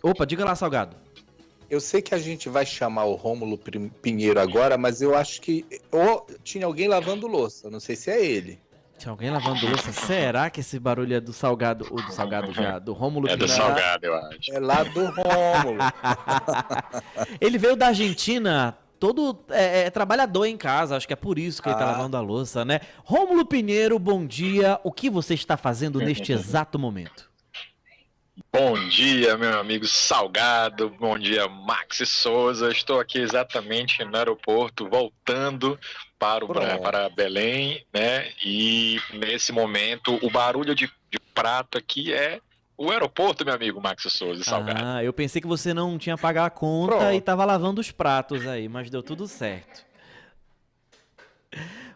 Opa, diga lá, Salgado. Eu sei que a gente vai chamar o Rômulo Pinheiro agora, mas eu acho que ou tinha alguém lavando louça, não sei se é ele. Tinha alguém lavando louça? Será que esse barulho é do Salgado, ou do Salgado já, do Rômulo É do Pinheiro? Salgado, eu acho. É lá do Rômulo. Ele veio da Argentina, todo trabalhador em casa, acho que é por isso que ele tá lavando a louça, né? Rômulo Pinheiro, bom dia. O que você está fazendo neste exato momento? Bom dia, meu amigo Salgado. Bom dia, Maxi Souza. Estou aqui exatamente no aeroporto, voltando para Belém, né? E nesse momento, o barulho de prato aqui é o aeroporto, meu amigo Maxi Souza e Salgado. Ah, eu pensei que você não tinha pago a conta e tava lavando os pratos aí, mas deu tudo certo.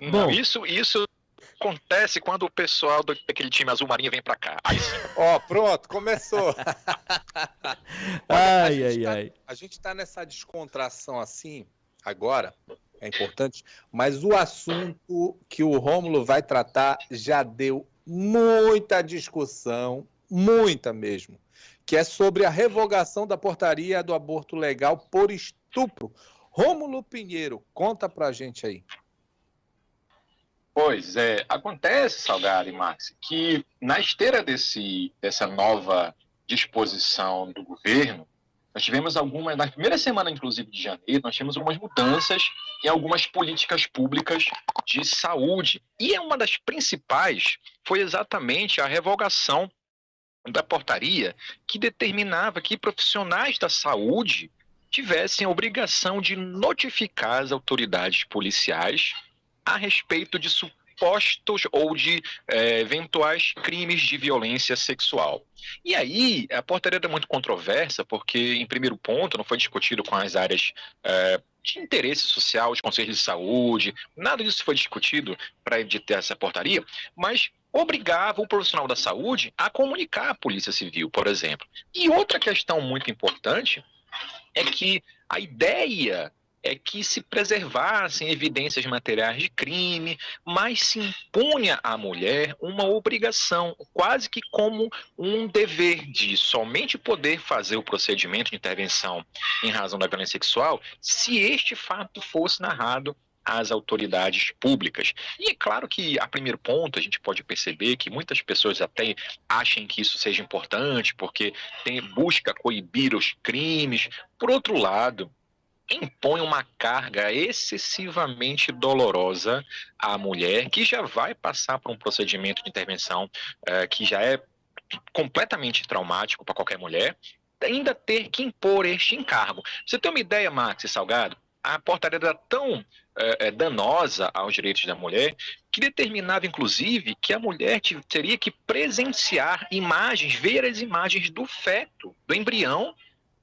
Não, Bom, isso acontece quando o pessoal daquele time azul marinho vem pra cá. Aí sim. Ó, pronto, começou. Ai. A gente tá nessa descontração assim, agora, é importante, mas o assunto que o Rômulo vai tratar já deu muita discussão, muita mesmo, que é sobre a revogação da portaria do aborto legal por estupro. Rômulo Pinheiro, conta pra gente aí. Pois é, acontece, Salgado e Maxi, que na esteira dessa nova disposição do governo, nós tivemos na primeira semana, inclusive, de janeiro, nós tivemos algumas mudanças em algumas políticas públicas de saúde. E uma das principais foi exatamente a revogação da portaria que determinava que profissionais da saúde tivessem a obrigação de notificar as autoridades policiais a respeito de supostos ou de eventuais crimes de violência sexual. E aí, a portaria era muito controversa, porque, em primeiro ponto, não foi discutido com as áreas de interesse social, os conselhos de saúde, nada disso foi discutido para editar essa portaria, mas obrigava o profissional da saúde a comunicar à Polícia Civil, por exemplo. E outra questão muito importante é que a ideia é que se preservassem evidências materiais de crime, mas se impunha à mulher uma obrigação, quase que como um dever de somente poder fazer o procedimento de intervenção em razão da violência sexual, se este fato fosse narrado às autoridades públicas. E é claro que, a primeiro ponto, a gente pode perceber que muitas pessoas até acham que isso seja importante, porque busca coibir os crimes. Por outro lado, impõe uma carga excessivamente dolorosa à mulher, que já vai passar por um procedimento de intervenção que já é completamente traumático para qualquer mulher, ainda ter que impor este encargo. Pra você ter uma ideia, Max e Salgado, a portaria era tão danosa aos direitos da mulher que determinava, inclusive, que a mulher teria que presenciar imagens, ver as imagens do feto, do embrião,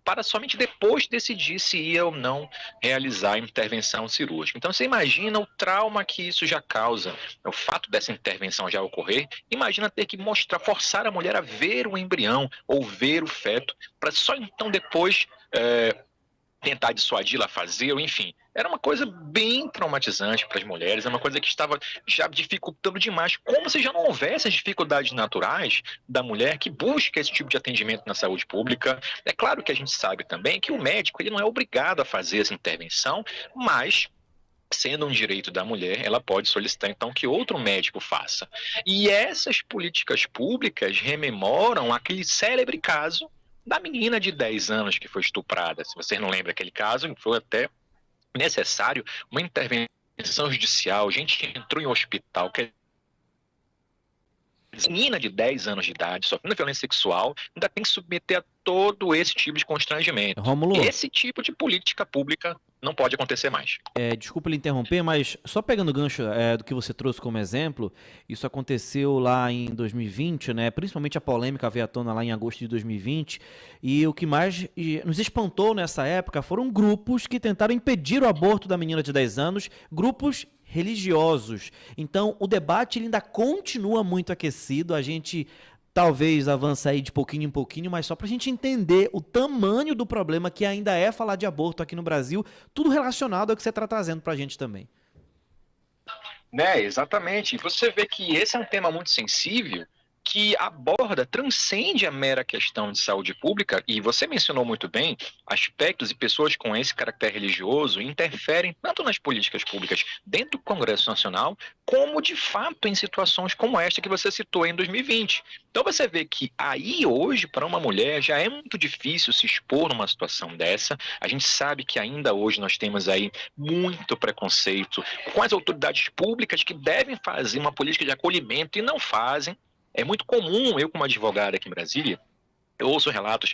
para somente depois decidir se ia ou não realizar a intervenção cirúrgica. Então você imagina o trauma que isso já causa, o fato dessa intervenção já ocorrer, imagina ter que forçar a mulher a ver o embrião ou ver o feto, para só então depois tentar dissuadi-la a fazer, enfim. Era uma coisa bem traumatizante para as mulheres, é uma coisa que estava já dificultando demais, como se já não houvesse as dificuldades naturais da mulher que busca esse tipo de atendimento na saúde pública. É claro que a gente sabe também que o médico ele não é obrigado a fazer essa intervenção, mas sendo um direito da mulher, ela pode solicitar então que outro médico faça. E essas políticas públicas rememoram aquele célebre caso da menina de 10 anos que foi estuprada. Se você não lembra aquele caso, foi até necessário uma intervenção judicial, gente que entrou em hospital, menina de 10 anos de idade, sofrendo violência sexual, ainda tem que submeter a todo esse tipo de constrangimento. Rômulo, esse tipo de política pública não pode acontecer mais. Desculpa lhe interromper, mas só pegando o gancho do que você trouxe como exemplo, isso aconteceu lá em 2020, né? Principalmente a polêmica veio à tona lá em agosto de 2020, e o que mais nos espantou nessa época foram grupos que tentaram impedir o aborto da menina de 10 anos, grupos religiosos. Então, o debate ele ainda continua muito aquecido, a gente talvez avance aí de pouquinho em pouquinho, mas só para a gente entender o tamanho do problema que ainda é falar de aborto aqui no Brasil, tudo relacionado ao que você está trazendo para a gente também. Né, exatamente. Você vê que esse é um tema muito sensível, que aborda, transcende a mera questão de saúde pública, e você mencionou muito bem, aspectos e pessoas com esse caráter religioso interferem tanto nas políticas públicas dentro do Congresso Nacional, como de fato em situações como esta que você citou em 2020. Então você vê que aí hoje, para uma mulher, já é muito difícil se expor numa situação dessa. A gente sabe que ainda hoje nós temos aí muito preconceito com as autoridades públicas que devem fazer uma política de acolhimento e não fazem. É muito comum, eu como advogado aqui em Brasília, eu ouço relatos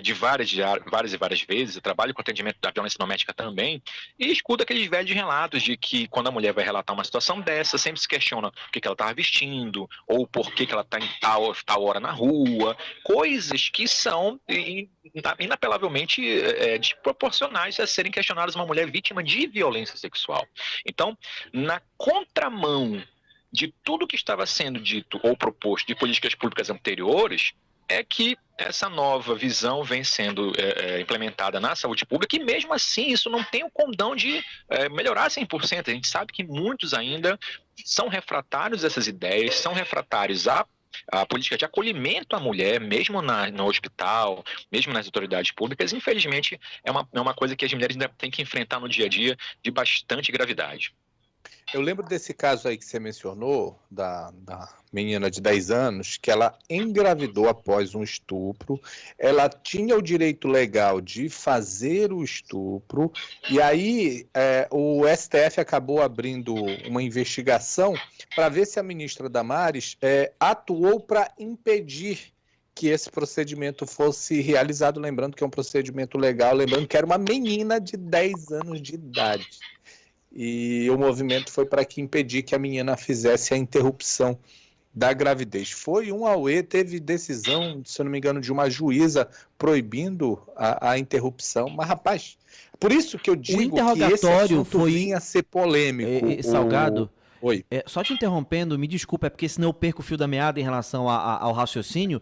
de várias e várias vezes, eu trabalho com atendimento da violência doméstica também, e escuto aqueles velhos relatos de que quando a mulher vai relatar uma situação dessa, sempre se questiona o que ela estava vestindo, ou por que ela está em tal hora na rua, coisas que são inapelavelmente desproporcionais a serem questionadas uma mulher vítima de violência sexual. Então, na contramão de tudo que estava sendo dito ou proposto de políticas públicas anteriores, é que essa nova visão vem sendo implementada na saúde pública, e mesmo assim isso não tem o condão de melhorar 100%. A gente sabe que muitos ainda são refratários a essas ideias, são refratários à política de acolhimento à mulher, mesmo no hospital, mesmo nas autoridades públicas. Infelizmente, é uma coisa que as mulheres ainda têm que enfrentar no dia a dia de bastante gravidade. Eu lembro desse caso aí que você mencionou, da menina de 10 anos, que ela engravidou após um estupro, ela tinha o direito legal de fazer o estupro, e aí o STF acabou abrindo uma investigação para ver se a ministra Damares atuou para impedir que esse procedimento fosse realizado, lembrando que é um procedimento legal, lembrando que era uma menina de 10 anos de idade. E o movimento foi para que impedir que a menina fizesse a interrupção da gravidez. Foi um auê, teve decisão, se eu não me engano, de uma juíza proibindo a interrupção. Mas, rapaz, por isso que eu digo que esse assunto vinha a ser polêmico. Salgado, Oi. Só te interrompendo, me desculpa, é porque senão eu perco o fio da meada em relação ao raciocínio.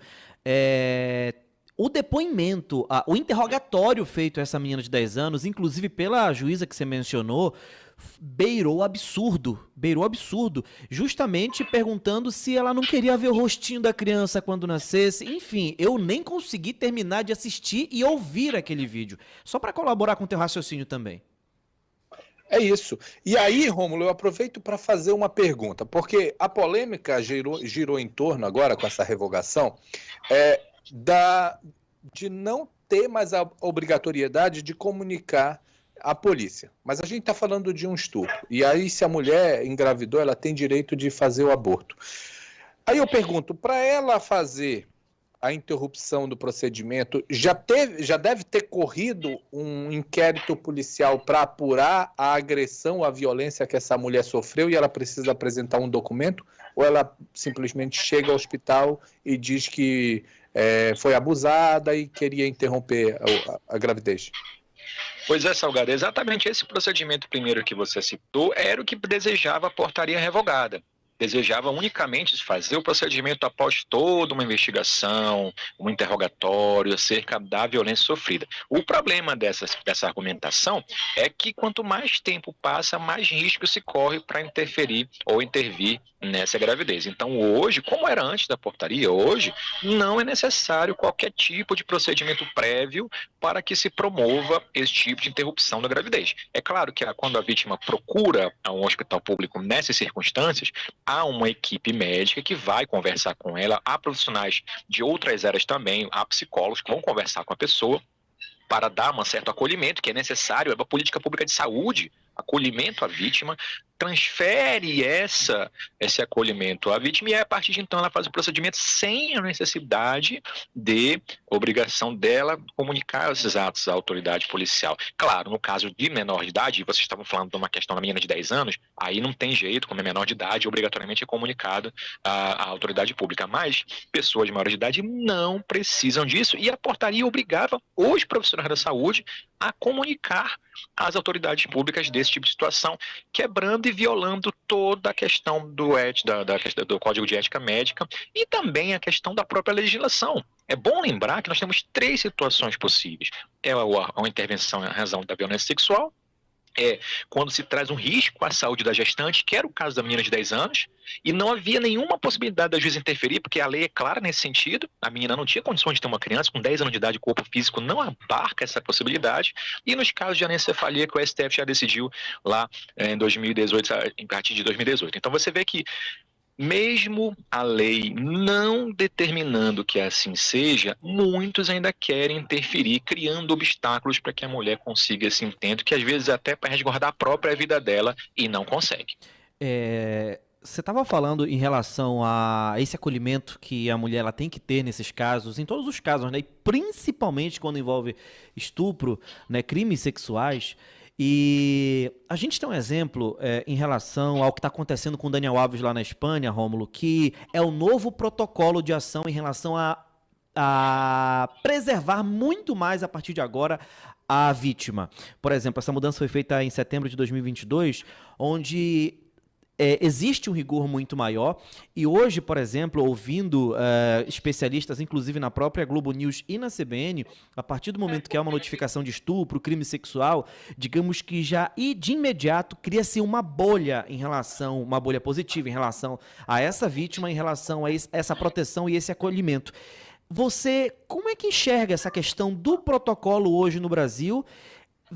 O depoimento, o interrogatório feito a essa menina de 10 anos, inclusive pela juíza que você mencionou, beirou absurdo, justamente perguntando se ela não queria ver o rostinho da criança quando nascesse. Enfim, eu nem consegui terminar de assistir e ouvir aquele vídeo, só para colaborar com o teu raciocínio também. É isso. E aí, Rômulo, eu aproveito para fazer uma pergunta, porque a polêmica girou em torno agora com essa revogação de não ter mais a obrigatoriedade de comunicar à polícia. Mas a gente está falando de um estupro. E aí, se a mulher engravidou, ela tem direito de fazer o aborto. Aí eu pergunto, para ela fazer a interrupção do procedimento, já deve ter corrido um inquérito policial para apurar a agressão, a violência que essa mulher sofreu, e ela precisa apresentar um documento? Ou ela simplesmente chega ao hospital e diz que foi abusada e queria interromper a gravidez? Pois é, Salgado, exatamente esse procedimento primeiro que você citou era o que desejava a portaria revogada. Desejava unicamente fazer o procedimento após toda uma investigação, um interrogatório acerca da violência sofrida. O problema dessa argumentação é que quanto mais tempo passa, mais risco se corre para interferir ou intervir nessa gravidez. Então hoje, como era antes da portaria, hoje não é necessário qualquer tipo de procedimento prévio para que se promova esse tipo de interrupção da gravidez. É claro que quando a vítima procura um hospital público nessas circunstâncias, há uma equipe médica que vai conversar com ela, há profissionais de outras áreas também, há psicólogos que vão conversar com a pessoa para dar um certo acolhimento, que é necessário, é uma política pública de saúde, acolhimento à vítima, transfere esse acolhimento à vítima, e a partir de então ela faz o procedimento sem a necessidade de obrigação dela comunicar esses atos à autoridade policial. Claro, no caso de menor de idade, vocês estavam falando de uma questão da menina de 10 anos, aí não tem jeito, como é menor de idade, obrigatoriamente é comunicado à autoridade pública, mas pessoas de maior de idade não precisam disso, e a portaria obrigava os profissionais da saúde a comunicar às autoridades públicas desse tipo de situação, quebrando e violando toda a questão do Código de Ética Médica e também a questão da própria legislação. É bom lembrar que nós temos 3 situações possíveis. É a intervenção em razão da violência sexual, é quando se traz um risco à saúde da gestante, que era o caso da menina de 10 anos, e não havia nenhuma possibilidade da juíza interferir, porque a lei é clara nesse sentido, a menina não tinha condições de ter uma criança com 10 anos de idade, o corpo físico não abarca essa possibilidade, e nos casos de anencefalia que o STF já decidiu lá em 2018, a partir de 2018. Então você vê que mesmo a lei não determinando que assim seja, muitos ainda querem interferir, criando obstáculos para que a mulher consiga esse intento, que às vezes até para resguardar a própria vida dela e não consegue. Você estava falando em relação a esse acolhimento que a mulher ela tem que ter nesses casos, em todos os casos, né? E principalmente quando envolve estupro, né? Crimes sexuais. E a gente tem um exemplo em relação ao que está acontecendo com o Daniel Alves lá na Espanha, Rômulo, que é o novo protocolo de ação em relação a preservar muito mais a partir de agora a vítima. Por exemplo, essa mudança foi feita em setembro de 2022, onde existe um rigor muito maior e hoje, por exemplo, ouvindo especialistas, inclusive na própria Globo News e na CBN, a partir do momento que há uma notificação de estupro, crime sexual, digamos que já e de imediato cria-se uma bolha uma bolha positiva em relação a essa vítima, em relação a essa proteção e esse acolhimento. Você, como é que enxerga essa questão do protocolo hoje no Brasil,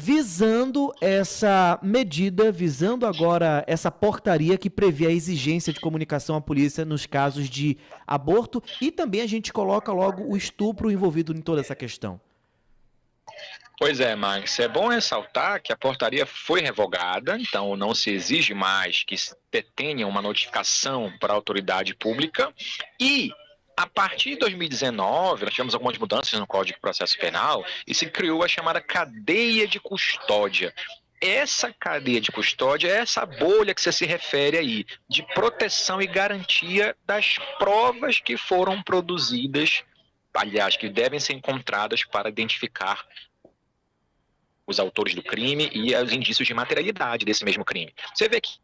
visando essa medida, visando agora essa portaria que prevê a exigência de comunicação à polícia nos casos de aborto e também a gente coloca logo o estupro envolvido em toda essa questão? Pois é, Max, é bom ressaltar que a portaria foi revogada, então não se exige mais que se tenha uma notificação para a autoridade pública e a partir de 2019, nós tivemos algumas mudanças no Código de Processo Penal e se criou a chamada cadeia de custódia. Essa cadeia de custódia é essa bolha que você se refere aí, de proteção e garantia das provas que foram produzidas, aliás, que devem ser encontradas para identificar os autores do crime e os indícios de materialidade desse mesmo crime. Você vê que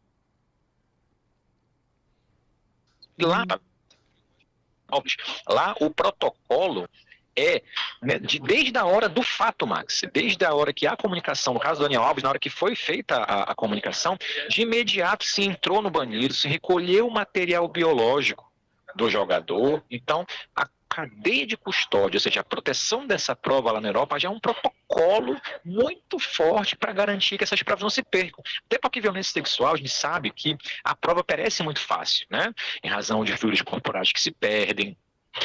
lá o protocolo desde a hora do fato, Max, desde a hora que há comunicação, no caso do Daniel Alves, na hora que foi feita a comunicação, de imediato se entrou no banheiro, se recolheu o material biológico do jogador. Então, a cadeia de custódia, ou seja, a proteção dessa prova lá na Europa já é um protocolo muito forte para garantir que essas provas não se percam. Até porque violência sexual, a gente sabe que a prova perece muito fácil, né? Em razão de fluidos corporais que se perdem,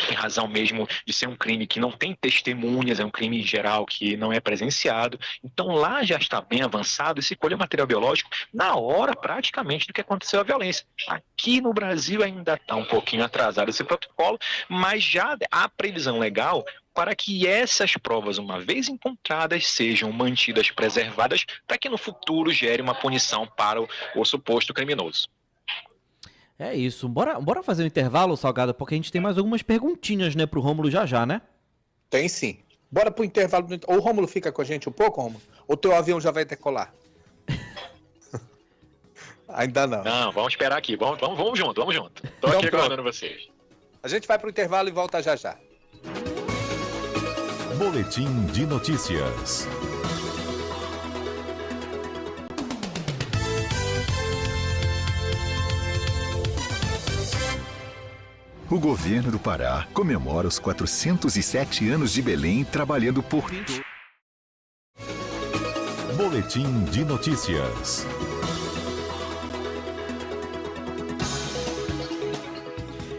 em razão mesmo de ser um crime que não tem testemunhas, é um crime em geral que não é presenciado. Então lá já está bem avançado e se colhe o material biológico na hora praticamente do que aconteceu a violência. Aqui no Brasil ainda está um pouquinho atrasado esse protocolo, mas já há previsão legal para que essas provas, uma vez encontradas, sejam mantidas preservadas para que no futuro gere uma punição para o suposto criminoso. É isso. Bora fazer um intervalo, Salgado, porque a gente tem mais algumas perguntinhas, né, pro Rômulo já, né? Tem sim. Bora pro intervalo. Ou o Rômulo fica com a gente um pouco, Rômulo? Ou teu avião já vai decolar? Ainda não. Não, vamos esperar aqui. Vamos junto. Tô aqui aguardando vocês. A gente vai pro intervalo e volta já. Boletim de notícias. O governo do Pará comemora os 407 anos de Belém trabalhando por... Boletim de notícias.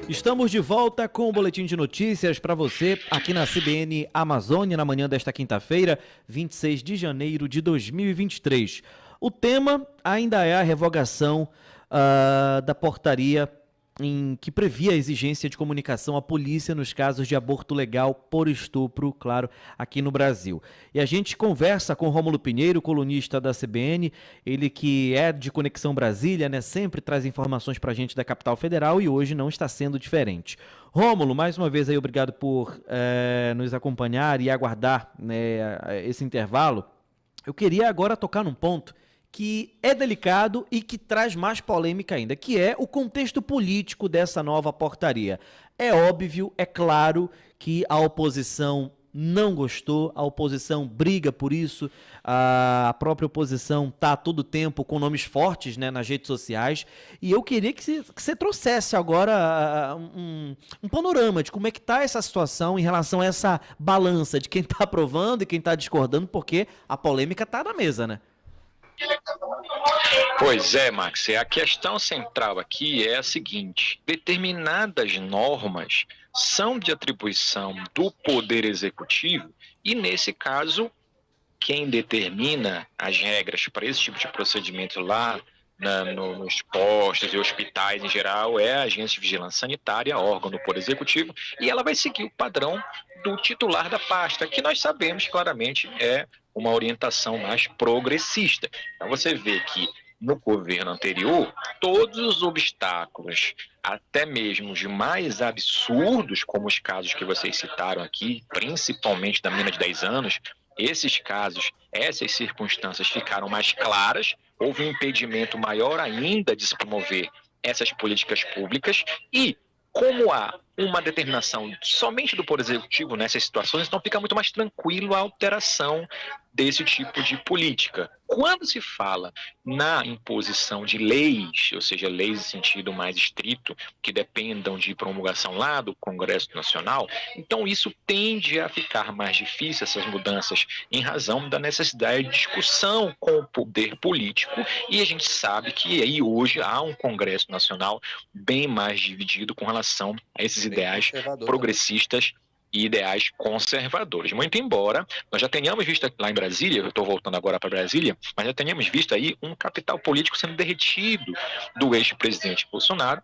Estamos de volta com o Boletim de Notícias para você aqui na CBN Amazônia na manhã desta quinta-feira, 26 de janeiro de 2023. O tema ainda é a revogação da portaria que previa a exigência de comunicação à polícia nos casos de aborto legal por estupro, claro, aqui no Brasil. E a gente conversa com Rômulo Pinheiro, colunista da CBN, ele que é de Conexão Brasília, né, sempre traz informações pra gente da capital federal e hoje não está sendo diferente. Rômulo, mais uma vez aí, obrigado por nos acompanhar e aguardar, né, esse intervalo. Eu queria agora tocar num ponto que é delicado e que traz mais polêmica ainda, que é o contexto político dessa nova portaria. É óbvio, é claro que a oposição não gostou, a oposição briga por isso, a própria oposição está a todo tempo com nomes fortes, né, nas redes sociais, e eu queria que você trouxesse agora um panorama de como é que está essa situação em relação a essa balança de quem está aprovando e quem está discordando, porque a polêmica está na mesa, né? Pois é, Max, a questão central aqui é a seguinte: determinadas normas são de atribuição do Poder Executivo e, nesse caso, quem determina as regras para esse tipo de procedimento lá nos postos e hospitais em geral é a Agência de Vigilância Sanitária, órgão do Poder Executivo, e ela vai seguir o padrão do titular da pasta, que nós sabemos claramente é uma orientação mais progressista. Então você vê que no governo anterior, todos os obstáculos, até mesmo os mais absurdos, como os casos que vocês citaram aqui, principalmente da menina de 10 anos, esses casos, essas circunstâncias ficaram mais claras, houve um impedimento maior ainda de se promover essas políticas públicas e, como há uma determinação somente do Poder Executivo nessas situações, então fica muito mais tranquilo a alteração desse tipo de política. Quando se fala na imposição de leis, ou seja, leis em sentido mais estrito, que dependam de promulgação lá do Congresso Nacional, então isso tende a ficar mais difícil, essas mudanças, em razão da necessidade de discussão com o poder político, e a gente sabe que aí hoje há um Congresso Nacional bem mais dividido com relação a esses ideais progressistas e ideais conservadores. Muito embora nós já tenhamos visto lá em Brasília, eu estou voltando agora para Brasília, mas já tenhamos visto aí um capital político sendo derretido do ex-presidente Bolsonaro,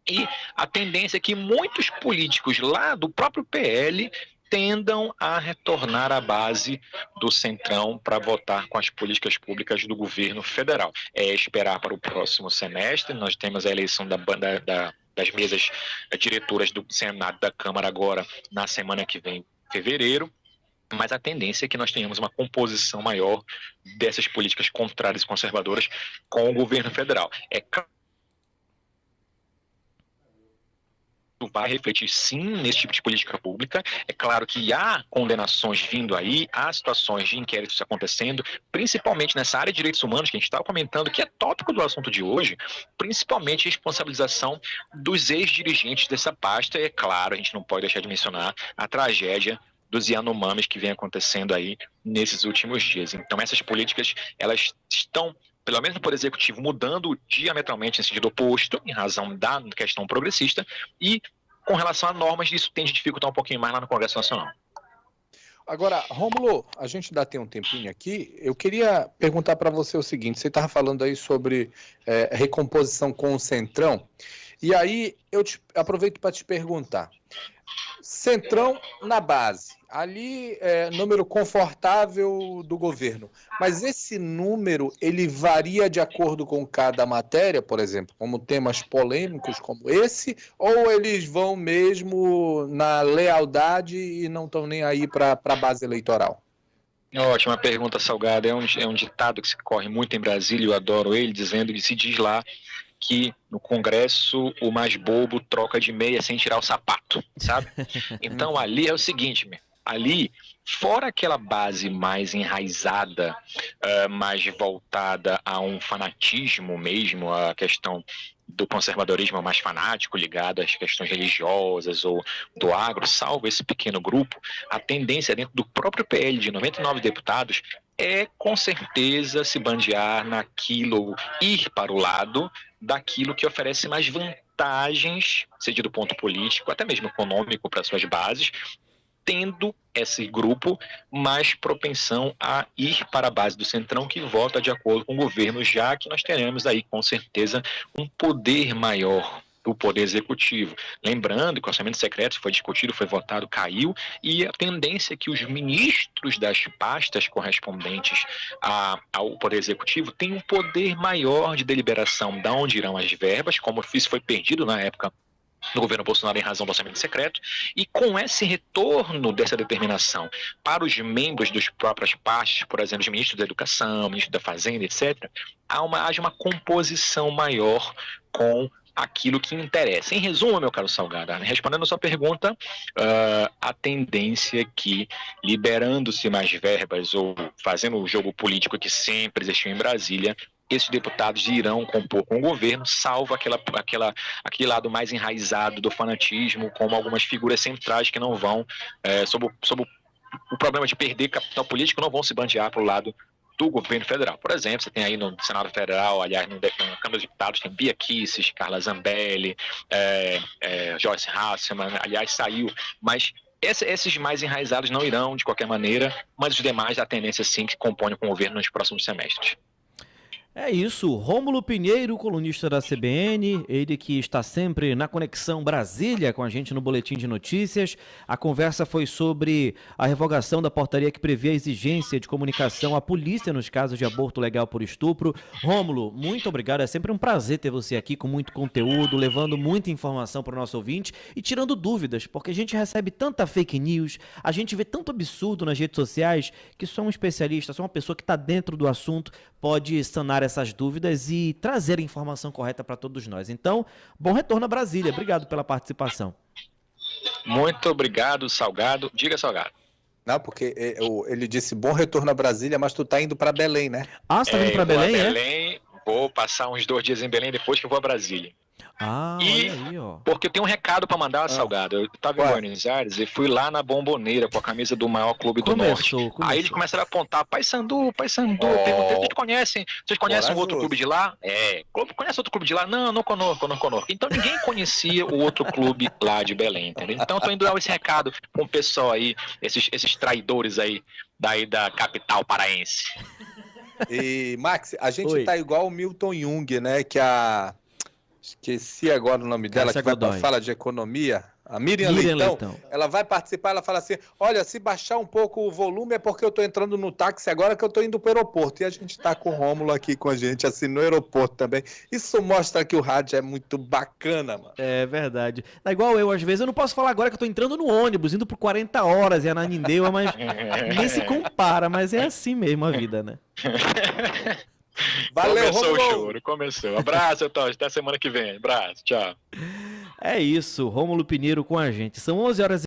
e a tendência é que muitos políticos lá do próprio PL tendam a retornar à base do Centrão para votar com as políticas públicas do governo federal. É esperar para o próximo semestre, nós temos a eleição das mesas diretoras do Senado, da Câmara agora na semana que vem, fevereiro, mas a tendência é que nós tenhamos uma composição maior dessas políticas contrárias e conservadoras com o governo federal. É claro, vai refletir sim nesse tipo de política pública. É claro que há condenações vindo aí, há situações de inquéritos acontecendo, principalmente nessa área de direitos humanos que a gente estava comentando, que é tópico do assunto de hoje, principalmente a responsabilização dos ex-dirigentes dessa pasta. E é claro, a gente não pode deixar de mencionar a tragédia dos Yanomamis que vem acontecendo aí nesses últimos dias. Então essas políticas, elas estão, pelo menos no Poder Executivo, mudando diametralmente em sentido oposto, em razão da questão progressista, e com relação a normas, isso tende a dificultar um pouquinho mais lá no Congresso Nacional. Agora, Rômulo, a gente ainda tem um tempinho aqui, eu queria perguntar para você o seguinte: você estava falando aí sobre recomposição com o Centrão, e aí eu aproveito para te perguntar, Centrão na base, ali número confortável do governo, mas esse número ele varia de acordo com cada matéria, por exemplo, como temas polêmicos como esse, ou eles vão mesmo na lealdade e não estão nem aí para a base eleitoral? Ótima pergunta, Salgado. É um ditado que se corre muito em Brasília, eu adoro ele, dizendo que se diz lá que no Congresso o mais bobo troca de meia sem tirar o sapato, sabe? Então ali é o seguinte, ali, fora aquela base mais enraizada, mais voltada a um fanatismo mesmo, a questão do conservadorismo mais fanático, ligado às questões religiosas ou do agro, salvo esse pequeno grupo, a tendência dentro do próprio PL de 99 deputados é, com certeza, se bandear naquilo, ir para o lado daquilo que oferece mais vantagens, seja do ponto político, até mesmo econômico para suas bases, tendo esse grupo mais propensão a ir para a base do Centrão, que vota de acordo com o governo, já que nós teremos aí, com certeza, um poder maior do Poder Executivo. Lembrando que o orçamento secreto foi discutido, foi votado, caiu, e a tendência é que os ministros das pastas correspondentes ao Poder Executivo tenham um poder maior de deliberação de onde irão as verbas, como isso foi perdido na época do governo Bolsonaro em razão do orçamento secreto, e com esse retorno dessa determinação para os membros das próprias pastas, por exemplo, os ministros da Educação, ministro da Fazenda, etc., haja uma composição maior com aquilo que interessa. Em resumo, meu caro Salgado, respondendo a sua pergunta, a tendência é que, liberando-se mais verbas ou fazendo o jogo político que sempre existiu em Brasília, esses deputados irão compor com o governo, salvo aquele lado mais enraizado do fanatismo, como algumas figuras centrais que não vão, sob o problema de perder capital político, não vão se bandear para o lado do governo federal. Por exemplo, você tem aí no Senado Federal, aliás, na Câmara dos Deputados, tem Bia Kicis, Carla Zambelli, Joyce Hasselmann, aliás, saiu, mas esses mais enraizados não irão, de qualquer maneira, mas os demais, a tendência sim que compõem com o governo nos próximos semestres. É isso, Rômulo Pinheiro, colunista da CBN, ele que está sempre na Conexão Brasília com a gente no Boletim de Notícias. A conversa foi sobre a revogação da portaria que prevê a exigência de comunicação à polícia nos casos de aborto legal por estupro. Rômulo, muito obrigado, é sempre um prazer ter você aqui com muito conteúdo, levando muita informação para o nosso ouvinte e tirando dúvidas, porque a gente recebe tanta fake news, a gente vê tanto absurdo nas redes sociais, que só um especialista, só uma pessoa que está dentro do assunto pode sanar essas dúvidas e trazer a informação correta para todos nós. Então, bom retorno a Brasília. Obrigado pela participação. Muito obrigado, Salgado. Diga, Salgado. Não, porque ele disse bom retorno a Brasília, mas tu tá indo para Belém, né? Ah, você tá indo para Belém, Belém, vou passar uns 2 dias em Belém depois que eu vou a Brasília. Ah, olha aí, ó. Porque eu tenho um recado para mandar, Salgado. Eu estava em Buenos Aires e fui lá na Bomboneira com a camisa do maior clube do Norte. Aí eles começaram a apontar, Paysandu, perguntei, vocês conhecem um outro clube de lá? Conhece outro clube de lá? Não conosco. Então ninguém conhecia o outro clube lá de Belém, entendeu? Então eu tô indo dar esse recado com o pessoal aí, esses traidores aí da capital paraense. E, Max, a gente tá igual o Milton Jung, né? Esqueci agora o nome dela, que vai para fala de economia. A Miriam Leitão, ela vai participar, ela fala assim, olha, se baixar um pouco o volume é porque eu estou entrando no táxi agora que eu estou indo para o aeroporto. E a gente está com o Rômulo aqui com a gente, assim, no aeroporto também. Isso mostra que o rádio é muito bacana, mano. É verdade. É igual eu, às vezes, eu não posso falar agora que eu estou entrando no ônibus, indo por 40 horas, e a Nanindeua, mas nem se compara, mas é assim mesmo a vida, né? Valeu, começou Rômulo. O choro, começou. Abraço, Totti, até semana que vem. Abraço, tchau. É isso, Rômulo Pinheiro com a gente. São 11 horas